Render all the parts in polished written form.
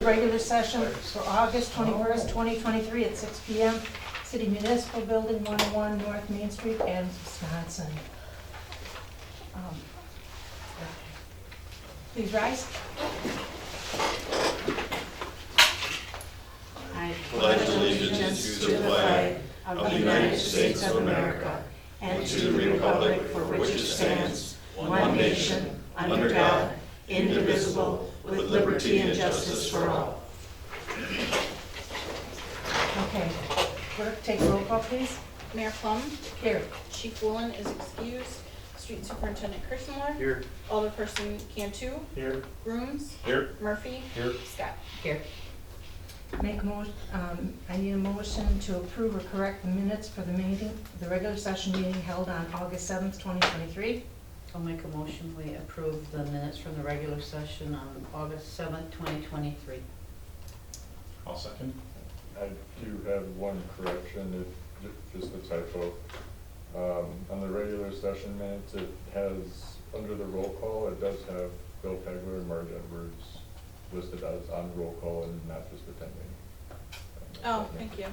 Regular session for August 21st, 2023 at 6 p.m. City Municipal Building, 101 North Main Street, Adams, Wisconsin. Please rise. I pledge allegiance to the flag of the United States of America and to the republic for which it stands, one nation, under God, indivisible, with liberty and justice for all. Okay. Clerk, take roll call, please. Mayor Plum, Here. Chief Woolen is excused, Street Superintendent Kirstenmore, Here. Alderperson Cantu, Here. Grooms, Here. Murphy, Here. Scott. Here. Make a motion, I need a motion to approve or correct the minutes for the meeting, the regular session meeting held on August 7th, 2023. I'll make a motion, we approve the minutes from the regular session on August 7th, 2023. I'll second. I do have one correction, just a typo. On the regular session minutes, it has, under the roll call, it does have Bill Pegler and Marge Edwards listed as on roll call and not just attending. Oh, thank you.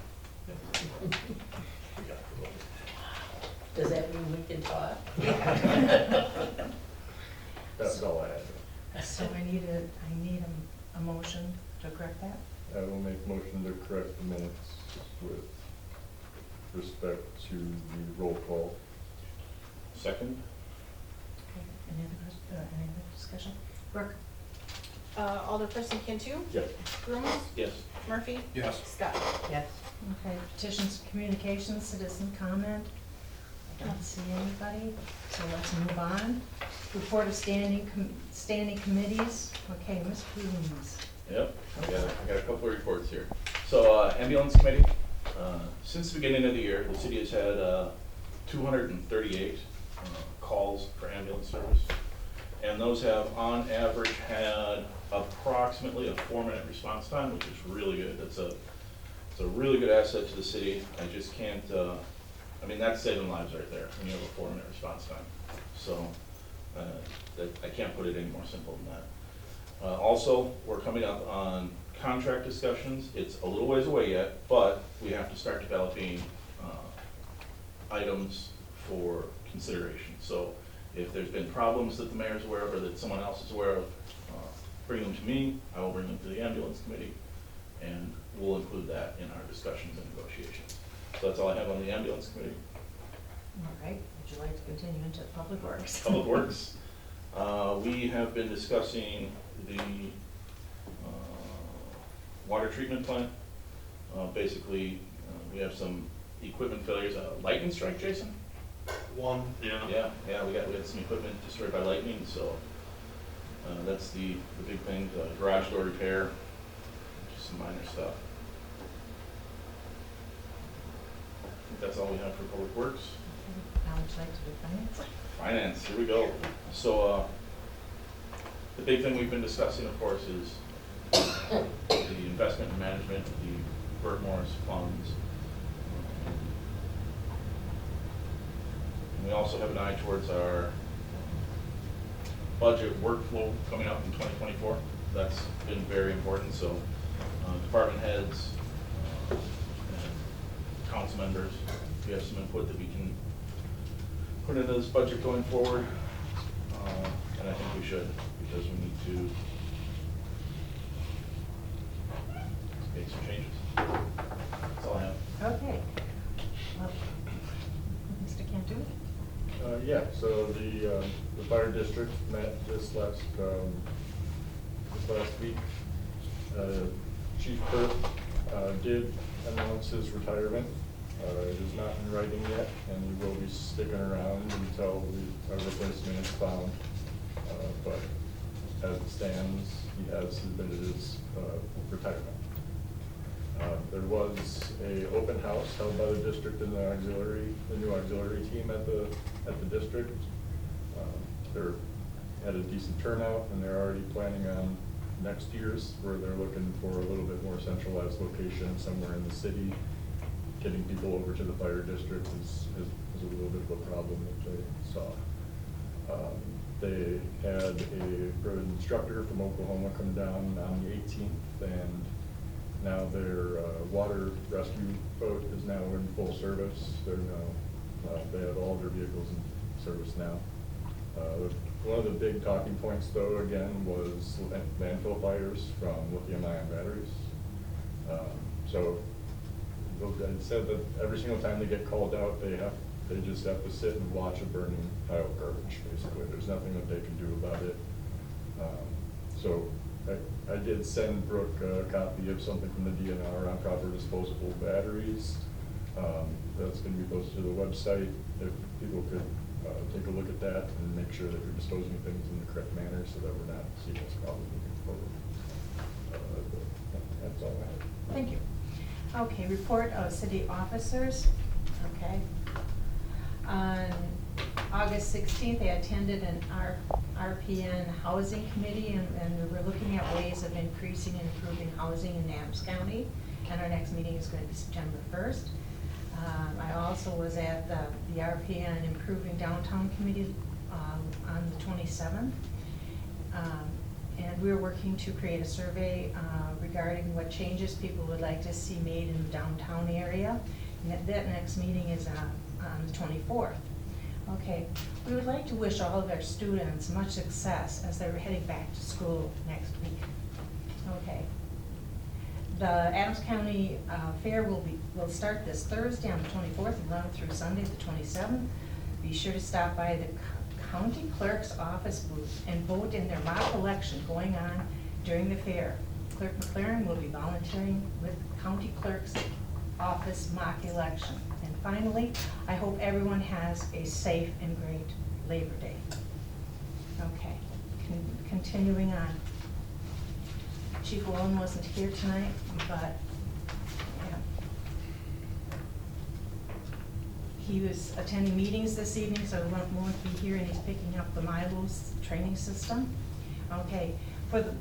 Does that mean we can talk? That's all I had. So I need a motion to correct that. I will make motion to correct the minutes with respect to the roll call. Second? Okay. Any other discussion? Brooke? Alderperson Cantu, Yes. Grooms, Yes. Murphy, Yes. Scott. Yes. Okay, petitions, communications, citizen comment. I don't see anybody, so let's move on. Report of standing committees. Okay, Ms. Grooms. Yep, I got a couple of reports here. So ambulance committee, since the beginning of the year, the city has had 238 calls for ambulance service. And those have on average had approximately a 4-minute response time, which is really good. It's a really good asset to the city. I just can't, I mean, that's saving lives right there when you have a 4-minute response time. So I can't put it any more simple than that. Also, we're coming up on contract discussions. It's a little ways away yet, but we have to start developing items for consideration. So if there's been problems that the mayor's aware of or that someone else is aware of, bring them to me. I will bring them to the ambulance committee, and we'll include that in our discussions and negotiations. So that's all I have on the ambulance committee. All right, would you like to continue into Public Works? Public Works, we have been discussing the water treatment plant. Basically, we have some equipment failures. Lightning strike, Jason? One. Yeah. Yeah, we had some equipment destroyed by lightning, so that's the big thing. The garage door repair, just some minor stuff. I think that's all we have for Public Works. Now would you like to do finance? Finance, here we go. So the big thing we've been discussing, of course, is the investment and management of the Burt Morris funds. And we also have an eye towards our budget workflow coming up in 2024. That's been very important. So department heads, and council members, we have some input that we can put into this budget going forward, and I think we should, because we need to make some changes. That's all I have. Okay. Well, Mr. Cantu? Yeah, so the fire district met this last week. Chief Kurt did announce his retirement. It is not in writing yet, and he will be sticking around until a replacement is found. But as it stands, he has submitted his retirement. There was a open house held by the district and the new auxiliary team at the district. They're had a decent turnout, and they're already planning on next year's, where they're looking for a little bit more centralized location somewhere in the city. Getting people over to the fire district is a little bit of a problem that they saw. They had an instructor from Oklahoma come down on the 18th and now their water rescue boat is now in full service. They're now, they have all their vehicles in service now. One of the big talking points, though, again, was landfill fires from lithium-ion batteries. So they said that every single time they get called out, they just have to sit and watch a burning pile of garbage, basically. There's nothing that they can do about it. So I did send Brooke a copy of something from the DNR on proper disposable batteries. That's going to be posted to the website. If people could take a look at that and make sure that we're disposing of things in the correct manner so that we're not seeing this problem moving forward. That's all I have. Thank you. Okay, report of city officers. Okay. On August 16th, I attended an RPN housing committee, and we were looking at ways of increasing and improving housing in Adams County. And our next meeting is going to be September 1st. I also was at the RPN Improving Downtown Committee on the 27th. And we're working to create a survey regarding what changes people would like to see made in the downtown area. And that next meeting is on the 24th. Okay, we would like to wish all of our students much success as they're heading back to school next week. Okay. The Adams County Fair will start this Thursday on the 24th and run through Sunday the 27th. Be sure to stop by the county clerk's office booth and vote in their mock election going on during the fair. Clerk McLaren will be volunteering with county clerk's office mock election. And finally, I hope everyone has a safe and great Labor Day. Okay, continuing on. Chief Wallen wasn't here tonight, but yeah. He was attending meetings this evening, so he won't be here, and he's picking up the Milo's training system. Okay, but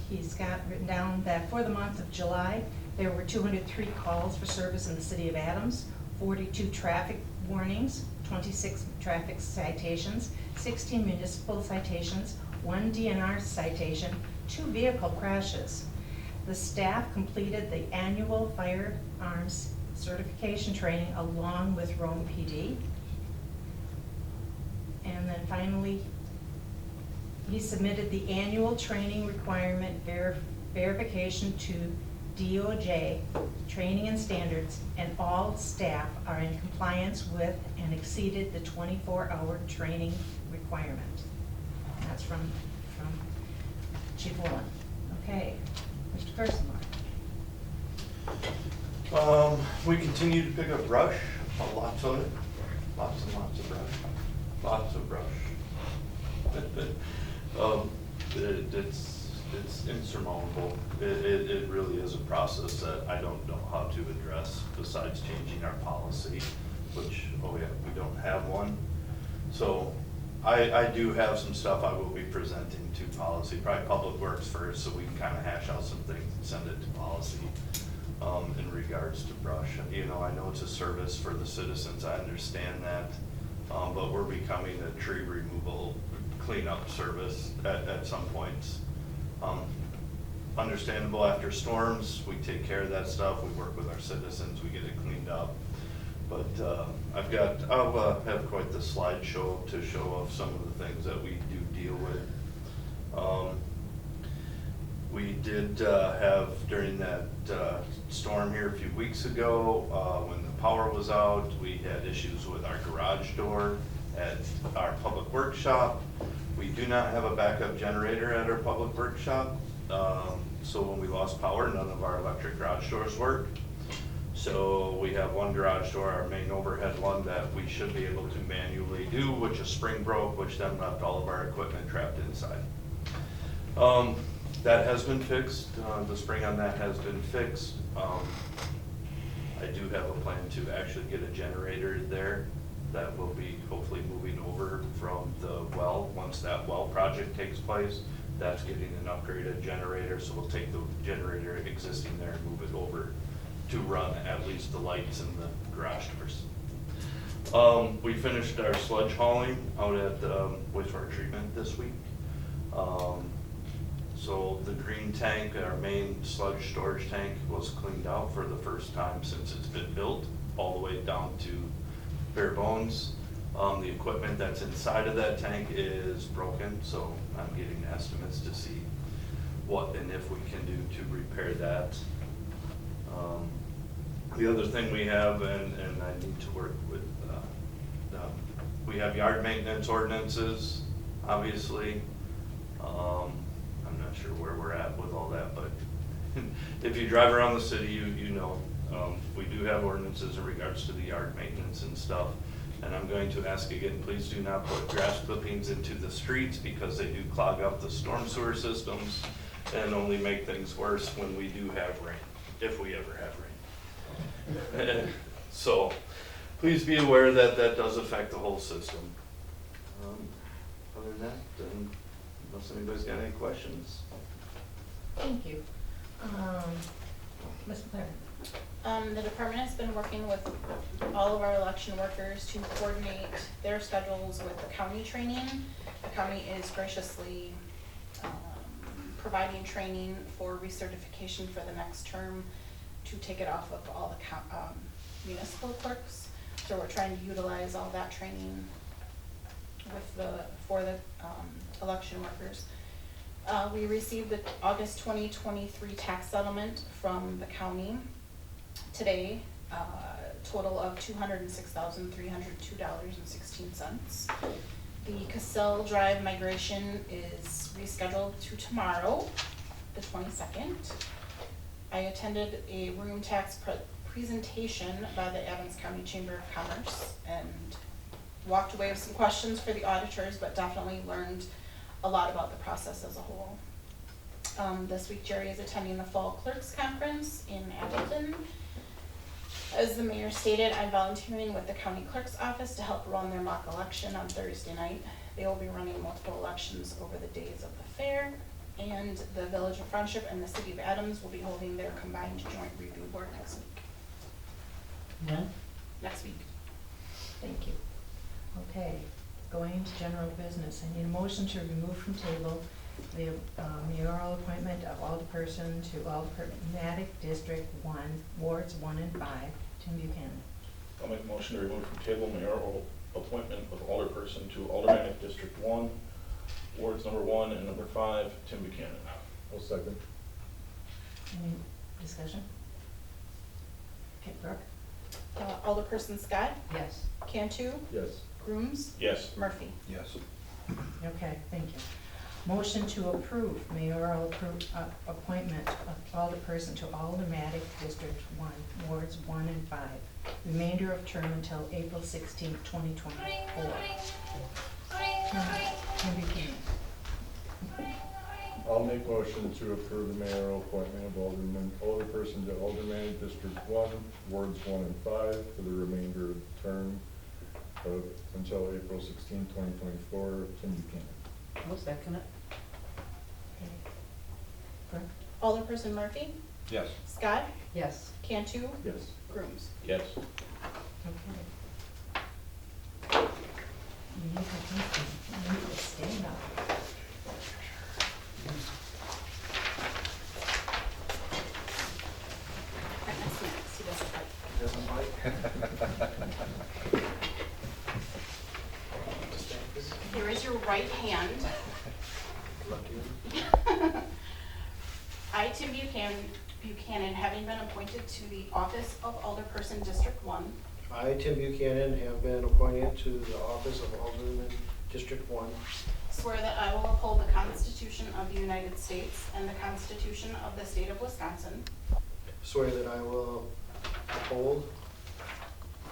he's got written down that for the month of July, there were 203 calls for service in the city of Adams, 42 traffic warnings, 26 traffic citations, 16 municipal citations, 1 DNR citation, 2 vehicle crashes. The staff completed the annual firearms certification training along with Rome PD. And then finally, he submitted the annual training requirement verification to DOJ training and standards, and all staff are in compliance with and exceeded the 24-hour training requirement. And that's from Chief Woolen. Okay, Mr. Kersenbach. We continue to pick up brush, lots of it, lots and lots of brush, lots of brush. It's insurmountable. It really is a process that I don't know how to address besides changing our policy, which, oh yeah, we don't have one. So I do have some stuff I will be presenting to policy, probably Public Works first, so we can kind of hash out some things and send it to policy in regards to brush. You know, I know it's a service for the citizens, I understand that, but we're becoming a tree removal cleanup service at some points. Understandable after storms, we take care of that stuff, we work with our citizens, we get it cleaned up. But I'll have quite the slideshow to show off some of the things that we do deal with. We did have during that storm here a few weeks ago, when the power was out, we had issues with our garage door at our public workshop. We do not have a backup generator at our public workshop. So when we lost power, none of our electric garage doors worked. So we have one garage door, our main overhead one, that we should be able to manually do, which a spring broke, which then left all of our equipment trapped inside. That has been fixed. The spring on that has been fixed. I do have a plan to actually get a generator there that will be hopefully moving over from the well. Once that well project takes place, that's getting an upgraded generator, so we'll take the generator existing there and move it over to run at least the lights in the garage doors. We finished our sludge hauling out at wastewater treatment this week. So the green tank, our main sludge storage tank, was cleaned out for the first time since it's been built, all the way down to bare bones. The equipment that's inside of that tank is broken, so I'm getting estimates to see what and if we can do to repair that. The other thing we have, and I need to work with, we have yard maintenance ordinances, obviously. I'm not sure where we're at with all that, but if you drive around the city, you know, we do have ordinances in regards to the yard maintenance and stuff. And I'm going to ask again, please do not put grass clippings into the streets because they do clog up the storm sewer systems and only make things worse when we do have rain, if we ever have rain. So please be aware that that does affect the whole system. Other than that, unless anybody's got any questions. Thank you. Ms. Claire? The department has been working with all of our election workers to coordinate their schedules with the county training. The county is graciously providing training for recertification for the next term to take it off of all the municipal clerks. So we're trying to utilize all that training for the election workers. We received the August 2023 tax settlement from the county today, total of $206,302.16. The Cassell Drive migration is rescheduled to tomorrow, the 22nd. I attended a room tax presentation by the Adams County Chamber of Commerce and walked away with some questions for the auditors, but definitely learned a lot about the process as a whole. This week Jerry is attending the Fall Clerks Conference in Appleton. As the mayor stated, I'm volunteering with the county clerk's office to help run their mock election on Thursday night. They will be running multiple elections over the days of the fair, and the Village of Friendship and the City of Adams will be holding their combined joint review board next week. When? Next week. Thank you. Okay, going into general business, I need a motion to remove from table the mayoral appointment of alderperson to Aldermanic District 1, Wards 1 and 5, Tim Buchanan. I'll make a motion to remove from table mayoral appointment of alderperson to Aldermanic District 1, Wards number 1 and number 5, Tim Buchanan. I'll second. Any discussion? Okay, Brooke? Alderperson Scott, Yes. Cantu, Yes. Grooms, Yes. Murphy. Yes. Okay, thank you. Motion to approve mayoral appointment of alderperson to Aldermanic District 1, Wards 1 and 5. Remainder of term until April 16th, 2024. Tim Buchanan. I'll make motion to approve the mayoral appointment of alderperson to Aldermanic District 1, Wards 1 and 5 for the remainder of the term of until April 16, 2024, Tim Buchanan. I'll second it. Okay. Brooke? Alderperson Murphy, Yes. Scott, Yes. Cantu, Yes. Grooms. Yes. Okay. You need to stand up. That's next, he doesn't fight. Here is your right hand. I, Tim Buchanan, having been appointed to the office of Alderperson District 1, I, Tim Buchanan, have been appointed to the office of Alderman District 1. swear that I will uphold the Constitution of the United States and the Constitution of the State of Wisconsin, Swear that I will uphold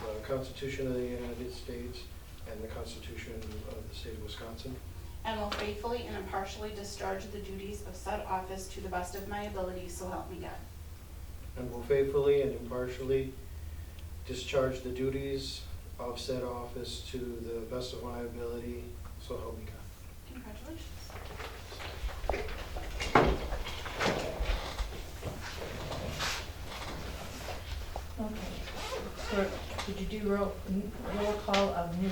the Constitution of the United States and the Constitution of the State of Wisconsin, and will faithfully and impartially discharge the duties of said office to the best of my ability, so help me God. and will faithfully and impartially discharge the duties of said office to the best of my ability, so help me God. Congratulations. Okay. Brooke, did you do roll call of new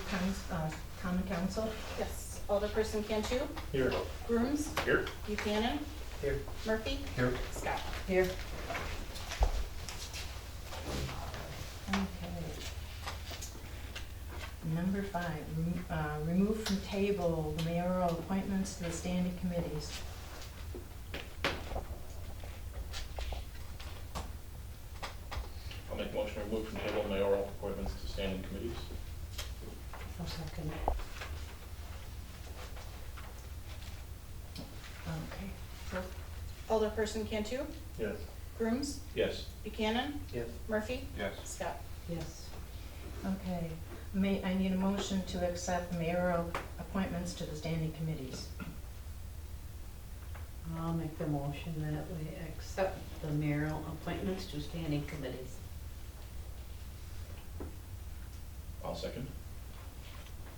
common council? Yes, Alderperson Cantu, Here. Grooms, Here. Buchanan, Here. Murphy? Here. Scott? Here. Okay. Number 5, remove from table the mayoral appointments to the standing committees. I'll make a motion to remove from table mayoral appointments to standing committees. I'll second. Okay. Brooke? Alderperson Cantu? Yes. Grooms? Yes. Buchanan? Yes. Murphy? Yes. Scott? Yes. Okay, I need a motion to accept the mayoral appointments to the standing committees. I'll make the motion that we accept the mayoral appointments to standing committees. I'll second.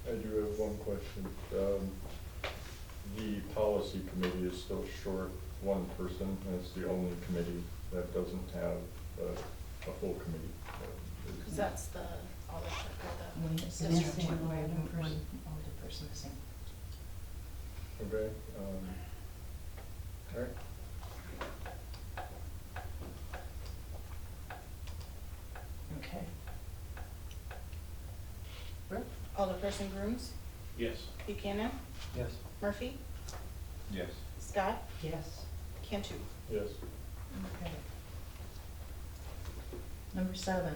I do have one question. The policy committee is still short one person, and it's the only committee that doesn't have a full committee. Because that's the aldership or When the it says district. missing one one person. alderperson missing. Okay, all right. Okay. Brooke? Alderperson Grooms? Yes. Buchanan? Yes. Murphy? Yes. Scott? Yes. Cantu? Yes. Okay. Number 7,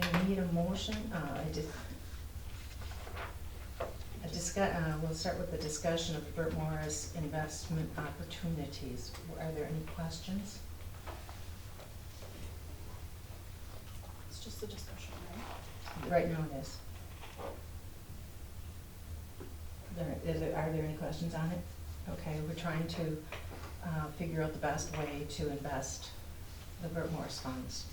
I need a motion, we'll start with the discussion of Burt Morris investment opportunities. Are there any questions? It's just a discussion, right? Right now it is. Are there any questions on it? Okay, we're trying to figure out the best way to invest the Burt Morris funds.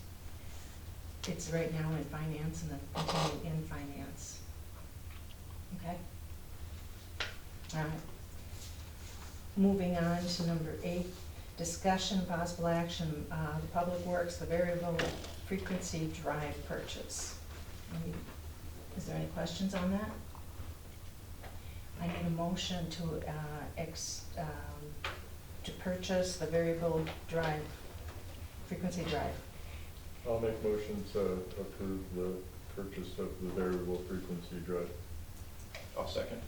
It's right now in finance and then continue in finance. Okay? All right. Moving on to number 8, discussion, possible action, the Public Works, the variable frequency drive purchase. Is there any questions on that? I need a motion to purchase the variable drive, frequency drive. I'll make motion to approve the purchase of the variable frequency drive. I'll second.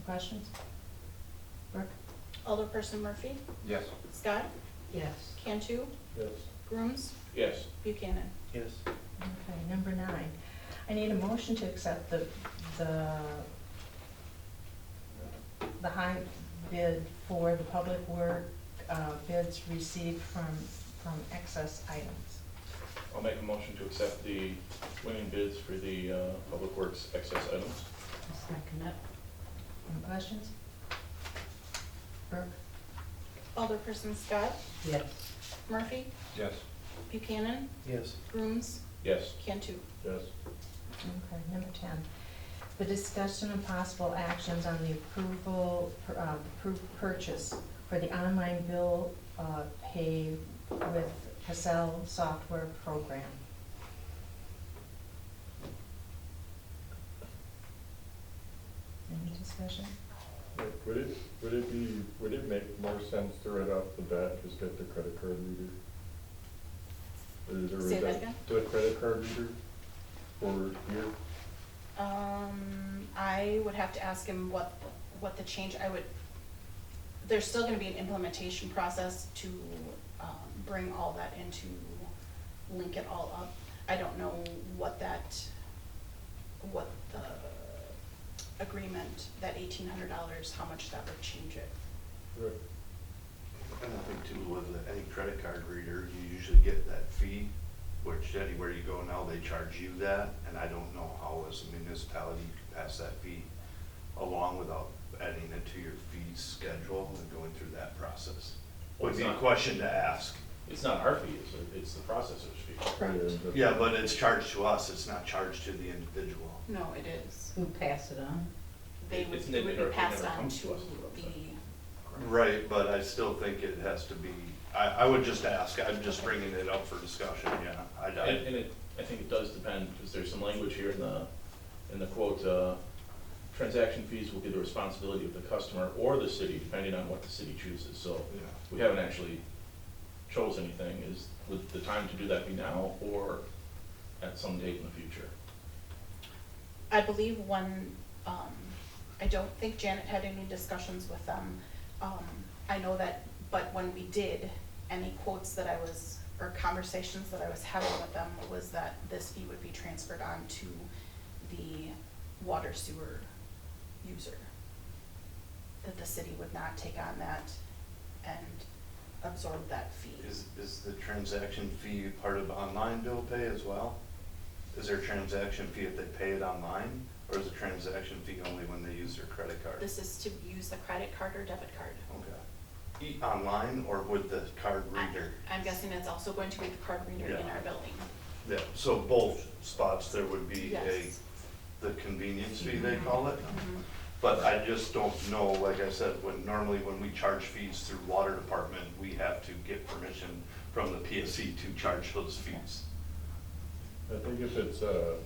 Questions? Brooke? Alderperson Murphy? Yes. Scott? Yes. Cantu? Yes. Grooms? Yes. Buchanan? Yes. Okay, number 9. I need a motion to accept the high bid for the public work bids received from excess items. I'll make a motion to accept the winning bids for the Public Works excess items. I'll second it. Any questions? Brooke? Alderperson Scott? Yes. Murphy? Yes. Buchanan? Yes. Grooms? Yes. Cantu? Yes. Okay, number 10. The discussion and possible actions on the approved purchase for the online bill pay with Cassell software program. Any discussion? Would it make more sense to right off the bat just get the credit card reader? Say that again? The credit card reader for here? I would have to ask him what the change, there's still gonna be an implementation process to, bring all that into, link it all up. I don't know what the agreement, that $1,800, how much that would change it. Right. And I think too, with any credit card reader, you usually get that fee, which anywhere you go now, they charge you that, and I don't know how as a municipality you can pass that fee along without adding it to your fee schedule and going through that process. Well, Would be it's a not- question to ask. It's not our fee, it's the processor's fee. Correct. Yeah, but it's charged to us, it's not charged to the individual. No, it is. Who pass it on? They would, It's it would never- be it passed never on comes to to us. the, Right, but I still think it has to be, I would just ask, I'm just bringing it up for discussion, yeah. And I think it does depend, because there's some language here in the quote, transaction fees will be the responsibility of the customer or the city, depending on what the city chooses. So Yeah. we haven't actually chose anything. Would the time to do that be now or at some date in the future? I believe when, I don't think Janet had any discussions with them. I know that, but when we did, any quotes that I was, or conversations that I was having with them was that this fee would be transferred on to the water sewer user. That the city would not take on that and absorb that fee. Is the transaction fee part of online bill pay as well? Is there a transaction fee if they pay it online, or is the transaction fee only when they use their credit card? This is to use the credit card or debit card. Okay. Online or with the card reader? I'm guessing it's also going to be the card reader in Yeah. our building. Yeah, so both spots, there would be Yes. the convenience fee, they call it? Mhm. But I just don't know, like I said, normally when we charge fees through water department, we have to get permission from the PSC to charge those fees. I think if it's a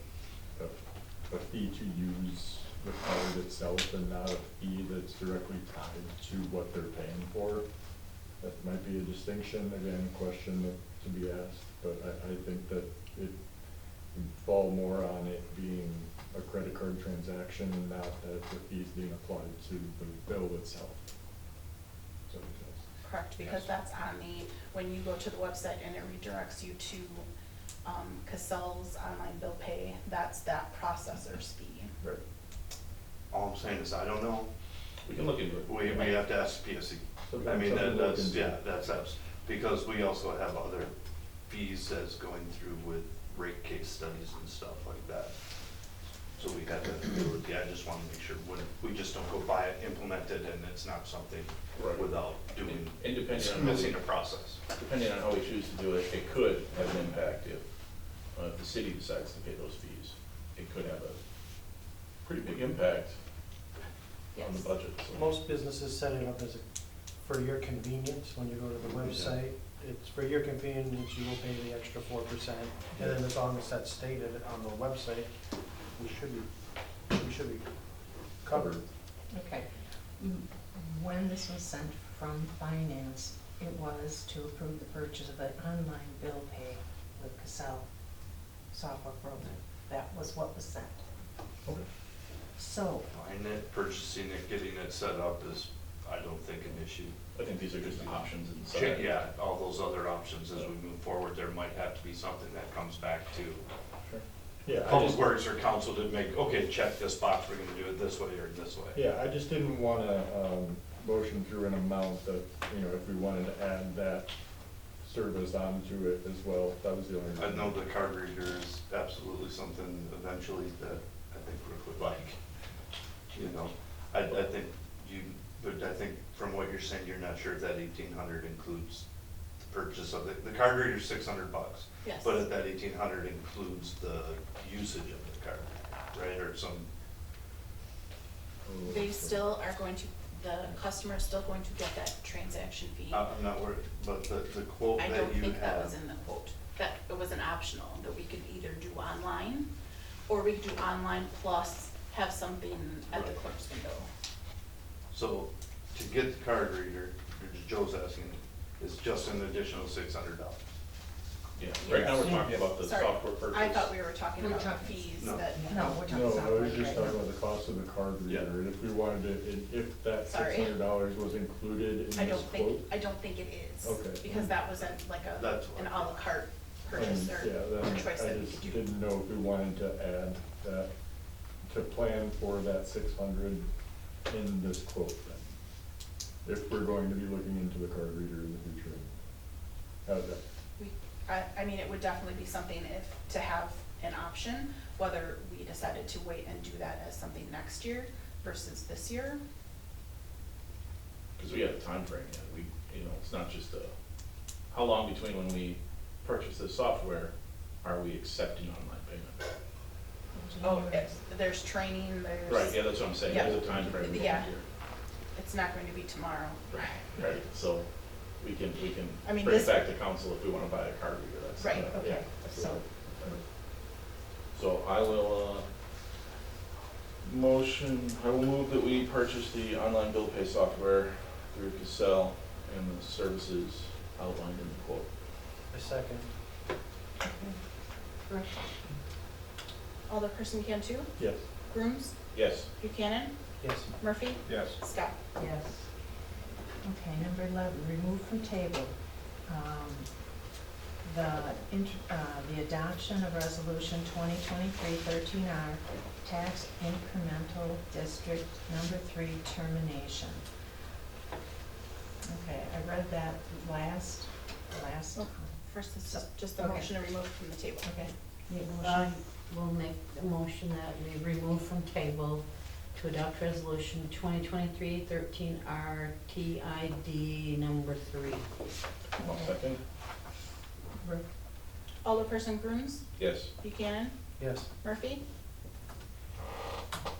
fee to use the card itself and not a fee that's directly tied to what they're paying for, that might be a distinction, again, question to be asked, but I think that it would fall more on it being a credit card transaction and not that the fees being applied to the bill itself. Does that make sense? Correct, because that's on the, when you go to the website and it redirects you to Cassell's online bill pay, that's that processor's fee. Right. All I'm saying is, I don't know, We can look into it. we have to ask PSC. So I mean, something to look that's, into. yeah, that's us, because we also have other fees that's going through with rate case studies and stuff like that. So we have to do it, yeah, I just wanna make sure, we just don't go buy it, implement it, and it's not something Right. without doing, And depending it's on missing a process. Depending on how we choose to do it, it could have an impact if the city decides to pay those fees. It could have a pretty big impact on the Yes. budget. So- Most businesses set it up as for your convenience, when you go to the website, it's for your convenience, you will pay the extra 4%. And then as long as that's stated on the website, we should be covered. Okay. When this was sent from finance, it was to approve the purchase of an online bill pay with Cassell software program. That was what was sent. Okay. So, Buying it, purchasing it, getting it set up is, I don't think, an issue. I think these are just the options inside. Yeah, all those other options as we move forward, there might have to be something that comes back to Sure. Yeah, I Public just, Works or council to make, okay, check this box, we're gonna do it this way or this way. yeah, I just didn't wanna, motion through an amount that, if we wanted to add that service onto it as well, that was the only reason. I know the card reader is absolutely something eventually that I think Brooke would like. I think but I think from what you're saying, you're not sure if that 1,800 includes the purchase of the card reader's $600. Yes. But if that 1,800 includes the usage of the card, right, or some, They still are going to, the customer is still going to get that transaction fee. I'm not worried, but the quote I that don't you think that have. was in the quote, that it was an optional, that we could either do online, or we could do online plus have something at the Right. clerk's window. So to get the card reader, Joe's asking, is just an additional $600. Yeah, right now we're Yes. talking about the Sorry, software purchase. I thought we were talking We're about talking- fees No. that. no, we're talking No, I software was just right talking now. about the cost of the card Yeah. reader, and if we wanted to, if that Sorry. $600 was included in I this don't think, quote. I don't think it is. Okay. Because that wasn't like That's an what- à la carte purchase or Yeah, then choice I that we just could do. didn't know if we wanted to add that, to plan for that 600 in this quote then. If we're going to be looking into the card reader in the future. How's that? I mean, it would definitely be something to have an option, whether we decided to wait and do that as something next year versus this year. Because we have a time frame yet. It's not just how long between when we purchase this software are we accepting online payment? Oh, there's training, there's. Right, yeah, that's what I'm saying. Yeah. There's a time frame Yeah. here. It's not going to be tomorrow. Right, so we can I mean, bring it this- back to council if we want to buy a card reader. That's Right, yeah, okay, so- So I will I will move that we purchase the online bill pay software through Cassell and the services outlined in the quote. A second. Brooke? Alderperson Cantu, Yes. Grooms, Yes. Buchanan, Yes. Murphy, Yes. Scott. Yes. Okay, number 11, remove from table. The adoption of resolution 2023-13R, tax incremental district number 3 termination. Okay, I read that last. Oh. First, this is just the Okay. motion to remove from the table. Okay. Need a I motion? will make the motion that we remove from table to adopt resolution 2023-13R TID number 3. I'll second. Brooke? Alderperson Grooms, Yes. Buchanan, Yes. Murphy,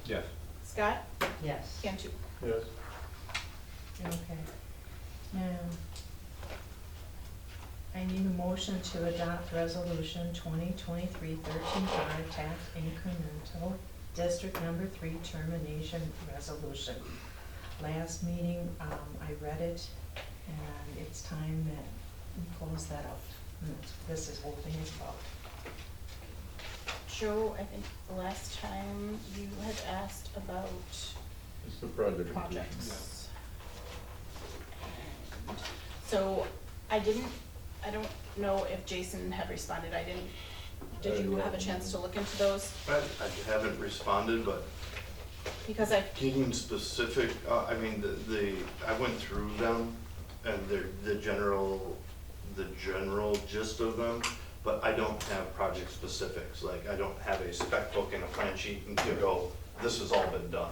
Yes. Scott, Yes. Cantu. Yes. Okay. Now, I need a motion to adopt resolution 2023-13R, tax incremental district number 3 termination resolution. Last meeting, I read it, and it's time that we close that out. This is holding its vote. Joe, I think the last time you had asked about It's the project. projects. And so I don't know if Jason had responded, did you have a chance to look into those? I haven't responded, but Because I, getting specific, I mean, I went through them and the general gist of them, but I don't have project specifics. Like, I don't have a spec book and a plan sheet and to go, this has all been done.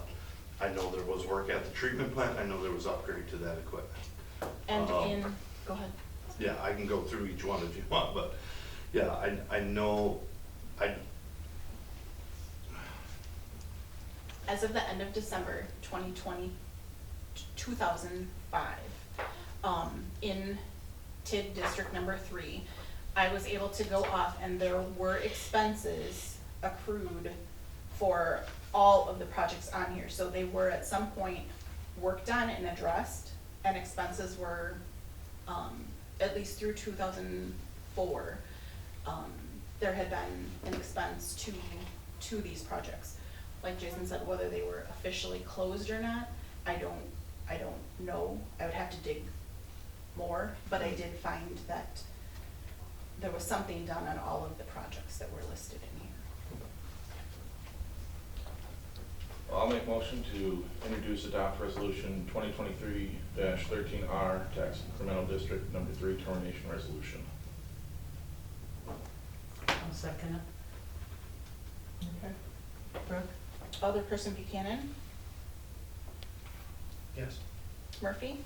I know there was work at the treatment plant, I know there was upgrade to that equipment. and go ahead. Yeah, I can go through each one if you want, but, yeah, I know, As of the end of December 2005, in TID District Number 3, I was able to go off and there were expenses accrued for all of the projects on here. So they were at some point worked on and addressed, and expenses were, at least through 2004, there had been an expense to these projects. Like Jason said, whether they were officially closed or not, I don't know. I would have to dig more, but I did find that there was something done on all of the projects that were listed in here. I'll make motion to introduce adopt resolution 2023-13R, tax incremental district number 3 termination resolution. I'll second it. Okay. Brooke? Alderperson Buchanan, Yes. Murphy,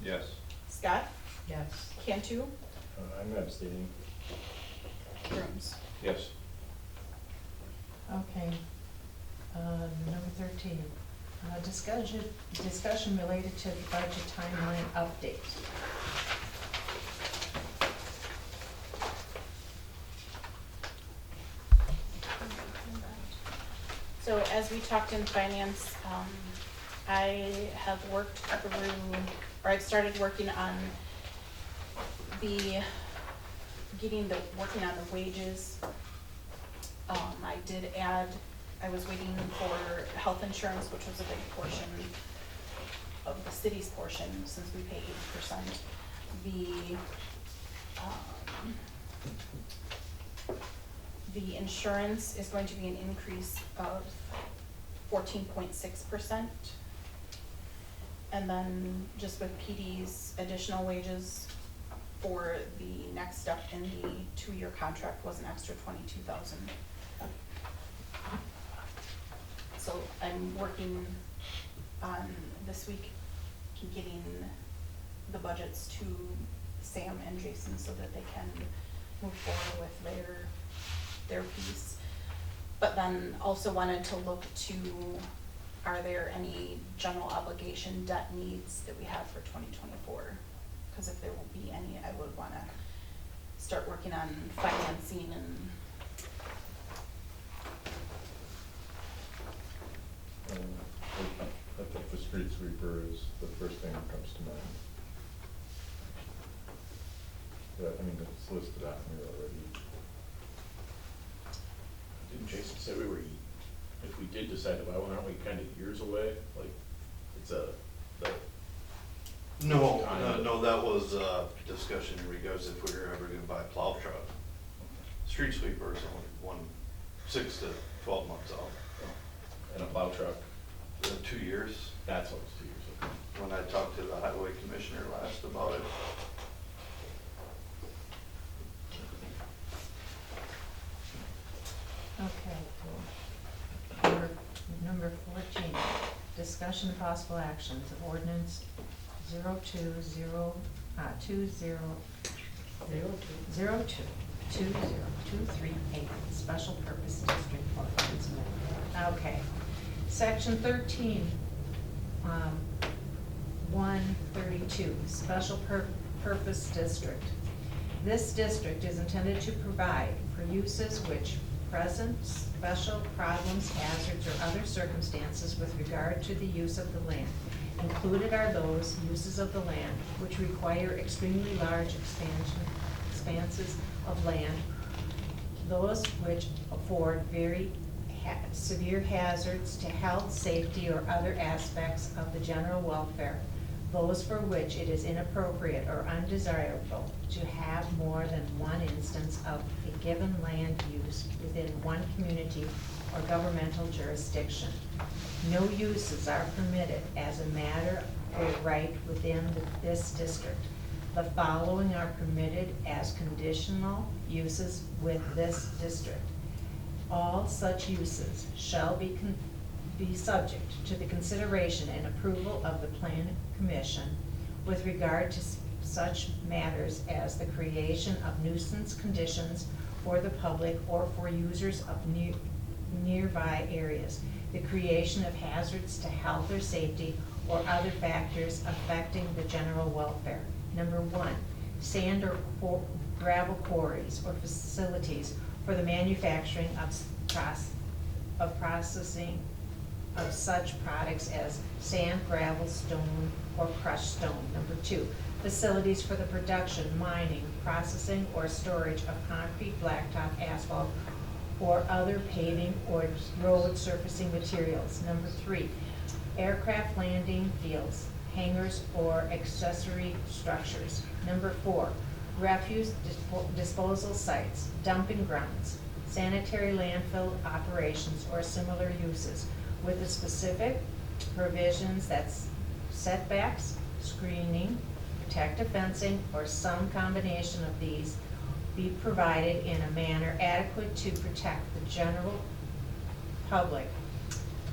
Yes. Scott, Yes. Cantu, I'm abstaining. Grooms. Yes. Okay. Number 13, discussion related to the budget timeline update. So as we talked in finance, I have worked through, or I've started working on working on the wages. I did add, I was waiting for health insurance, which was a big portion of the city's portion, since we pay 80%. The insurance is going to be an increase of 14.6%. And then just with PD's additional wages for the next step in the 2-year contract was an extra $22,000. So I'm working on this week getting the budgets to Sam and Jason so that they can move forward with their piece. But then also wanted to look to, are there any general obligation debt needs that we have for 2024? Because if there will be any, I would want to start working on financing and street sweeper is the first thing that comes to mind. But, I mean, it's listed out here already. Didn't Jason say we were, if we did decide to buy one, aren't we kind of years away? Like, it's the No, no, that was a discussion in regards if we were ever gonna buy a plow truck. Street sweeper is only 6 to 12 months out. and a plow truck. 2 years, That's what it's 2 years ago. when I talked to the highway commissioner last about it. Okay. Number 14, discussion of possible actions of ordinance 02-20-20-23A, special purpose district ordinance amendment. Okay. Section 13, 132, special purpose district. This district is intended to provide for uses which present special problems, hazards, or other circumstances with regard to the use of the land. Included are those uses of the land which require extremely large expanses of land, those which afford very severe hazards to health, safety, or other aspects of the general welfare, those for which it is inappropriate or undesirable to have more than one instance of a given land use within one community or governmental jurisdiction. No uses are permitted as a matter of right within this district. The following are permitted as conditional uses with this district. All such uses shall be subject to the consideration and approval of the Plan Commission with regard to such matters as the creation of nuisance conditions for the public or for users of nearby areas, the creation of hazards to health or safety, or other factors affecting the general welfare. Number 1, sand or gravel quarries or facilities for the manufacturing of processing of such products as sand, gravel, stone, or crushed stone. Number 2, facilities for the production, mining, processing, or storage of concrete, blacktop, asphalt, or other paving or road surfacing materials. Number 3, aircraft landing fields, hangars, or accessory structures. Number 4, refuse disposal sites, dumping grounds, sanitary landfill operations, or similar uses, with the specific provisions that's setbacks, screening, protective fencing, or some combination of these be provided in a manner adequate to protect the general public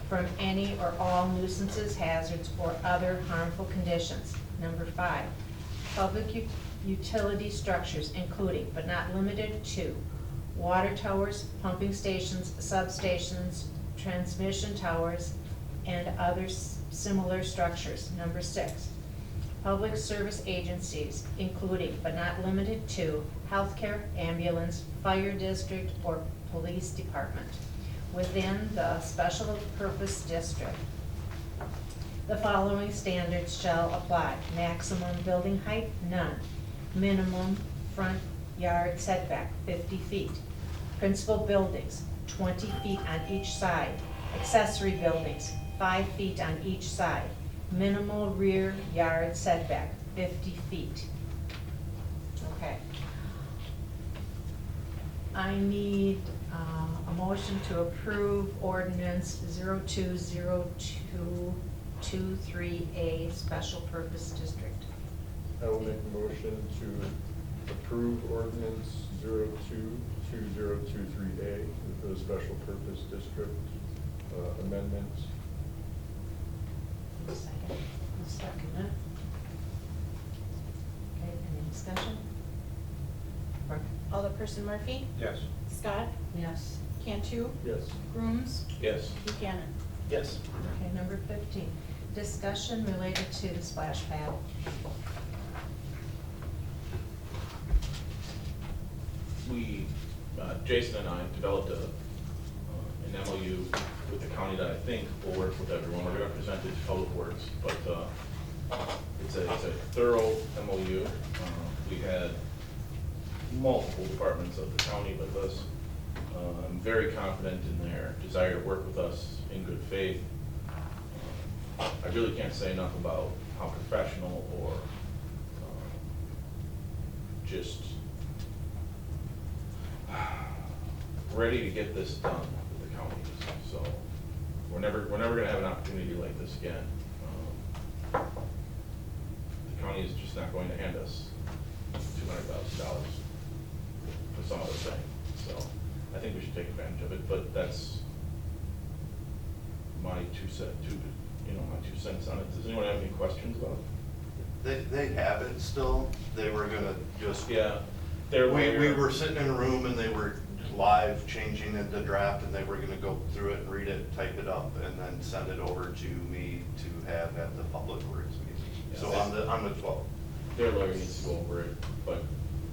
from any or all nuisances, hazards, or other harmful conditions. Number 5, public utility structures including, but not limited to, water towers, pumping stations, substations, transmission towers, and other similar structures. Number 6, public service agencies including, but not limited to, healthcare, ambulance, fire district, or police department within the special purpose district. The following standards shall apply. Maximum building height, none. Minimum front yard setback, 50 feet. Principal buildings, 20 feet on each side. Accessory buildings, 5 feet on each side. Minimal rear yard setback, 50 feet. Okay. I need a motion to approve ordinance 02-0223A, special purpose district. I will make a motion to approve ordinance 02-2023A with the special purpose district amendments. Second. I'll second it. Okay, any discussion? Alderperson Murphy? Yes. Scott? Yes. Cantu? Yes. Grooms? Yes. Buchanan? Yes. Okay, number 15, discussion related to the splash pad. We, Jason and I developed an MOU with the county that I think will work with everyone. We're gonna present it to Public Works, but, it's a thorough MOU. We had multiple departments of the county with us. I'm very confident in their desire to work with us in good faith. I really can't say enough about how professional or just ready to get this done with the county. So we're never gonna have an opportunity like this again. The county is just not going to hand us $200,000 for some other thing. So I think we should take advantage of it, but that's my my 2 cents on it. Does anyone have any questions about it? They have it still. They were gonna just. Yeah. We were sitting in a room and they were live changing the draft, and they were gonna go through it and read it, type it up, and then send it over to me to have at the Public Works meeting. So on the 12th. Their lawyer needs to go over it, but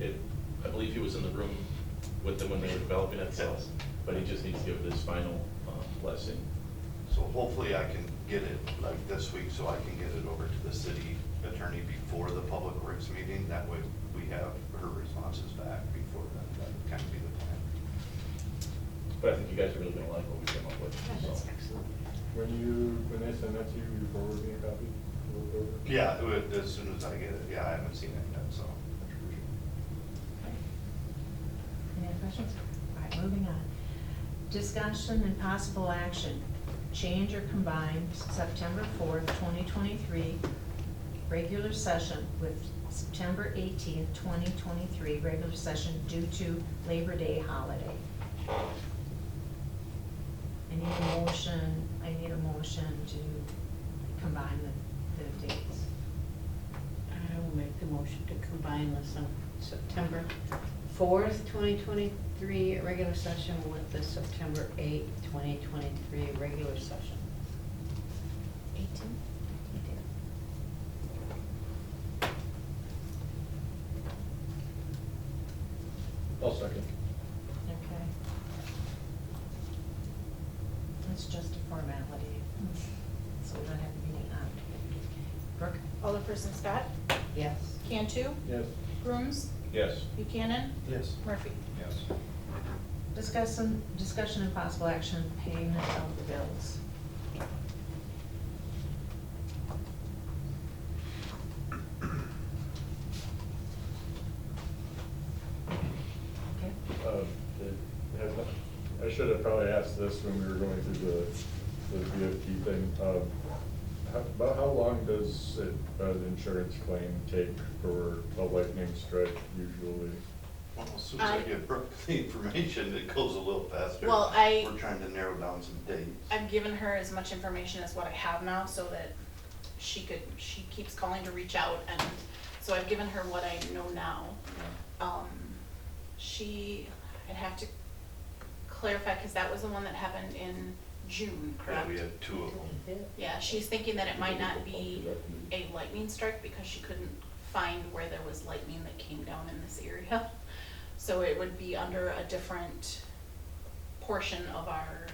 I believe he was in the room with them when they were developing it, so, Yes. but he just needs to give this final blessing. So hopefully I can get it like this week, so I can get it over to the city attorney before the Public Works meeting. That way we have her responses back before then. That would kind of be the plan. But I think you guys are really gonna like what we came up with, so. excellent. When they send that to you, you forward me a copy? to look over? Yeah, as soon as I get it. Yeah, I haven't seen it yet, so. Any other questions? All right, moving on. Discussion and possible action, change or combine September 4th, 2023 regular session with September 18th, 2023 regular session due to Labor Day holiday. I need a motion to combine the dates. I will make the motion to combine this on September 4th, 2023 regular session with the September 8th, 2023 regular session. 18th? I'll second. Okay. It's just a formality, so we don't have a meeting on. Brooke? Alderperson Scott? Yes. Cantu? Yes. Grooms? Yes. Buchanan? Yes. Murphy? Yes. Discussion and possible action, payment of the bills. Okay. I should have probably asked this when we were going through the VFT thing. About how long does an insurance claim take for a lightning strike usually? Well, as soon as I get Brooke the information, it goes a little faster. Well, We're trying to narrow down some dates. I've given her as much information as what I have now so that she keeps calling to reach out, and so I've given her what I know now. I'd have to clarify, because that was the one that happened in June, Yeah, correct? we had 2 of them. Yeah, she's thinking that it might not be a lightning strike because she couldn't find where there was lightning that came down in this area. So it would be under a different portion of our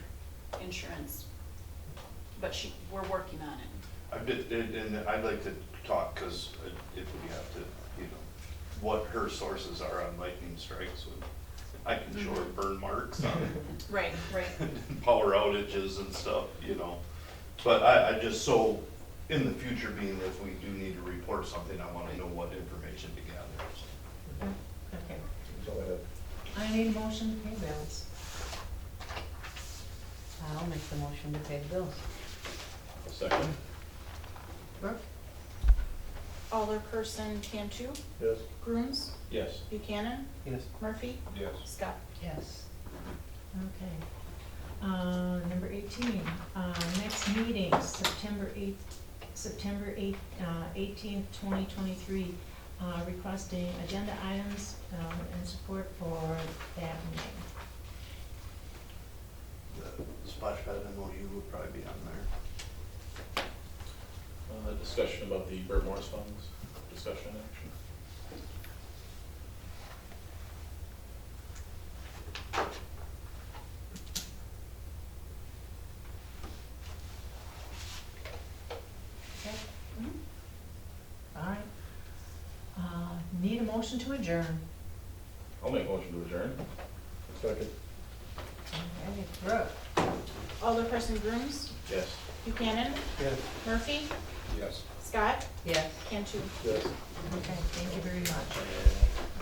insurance, but we're working on it. And I'd like to talk, because if we have to, what her sources are on lightning strikes. I can show her burn marks on it. Right. Power outages and stuff, But I just, so in the future, being if we do need to report something, I want to know what information to gather. So. Okay. That's all I have. I need a motion to pay bills. I'll make the motion to pay the bills. Second? Brooke? Alderperson Cantu? Yes. Grooms? Yes. Buchanan? Yes. Murphy? Yes. Scott? Yes. Okay. Number 18, next meeting, September 18th, 2023, requesting agenda items and support for that meeting. The splash pad MOU would probably be on there. Discussion about the Burt Morris funds, discussion and action. Need a motion to adjourn. I'll make a motion to adjourn. Second. Okay, Brooke, Alderperson Grooms, Yes. Buchanan, Yes. Murphy, Yes. Scott, yes, Cantu. Yes. okay, thank you very much.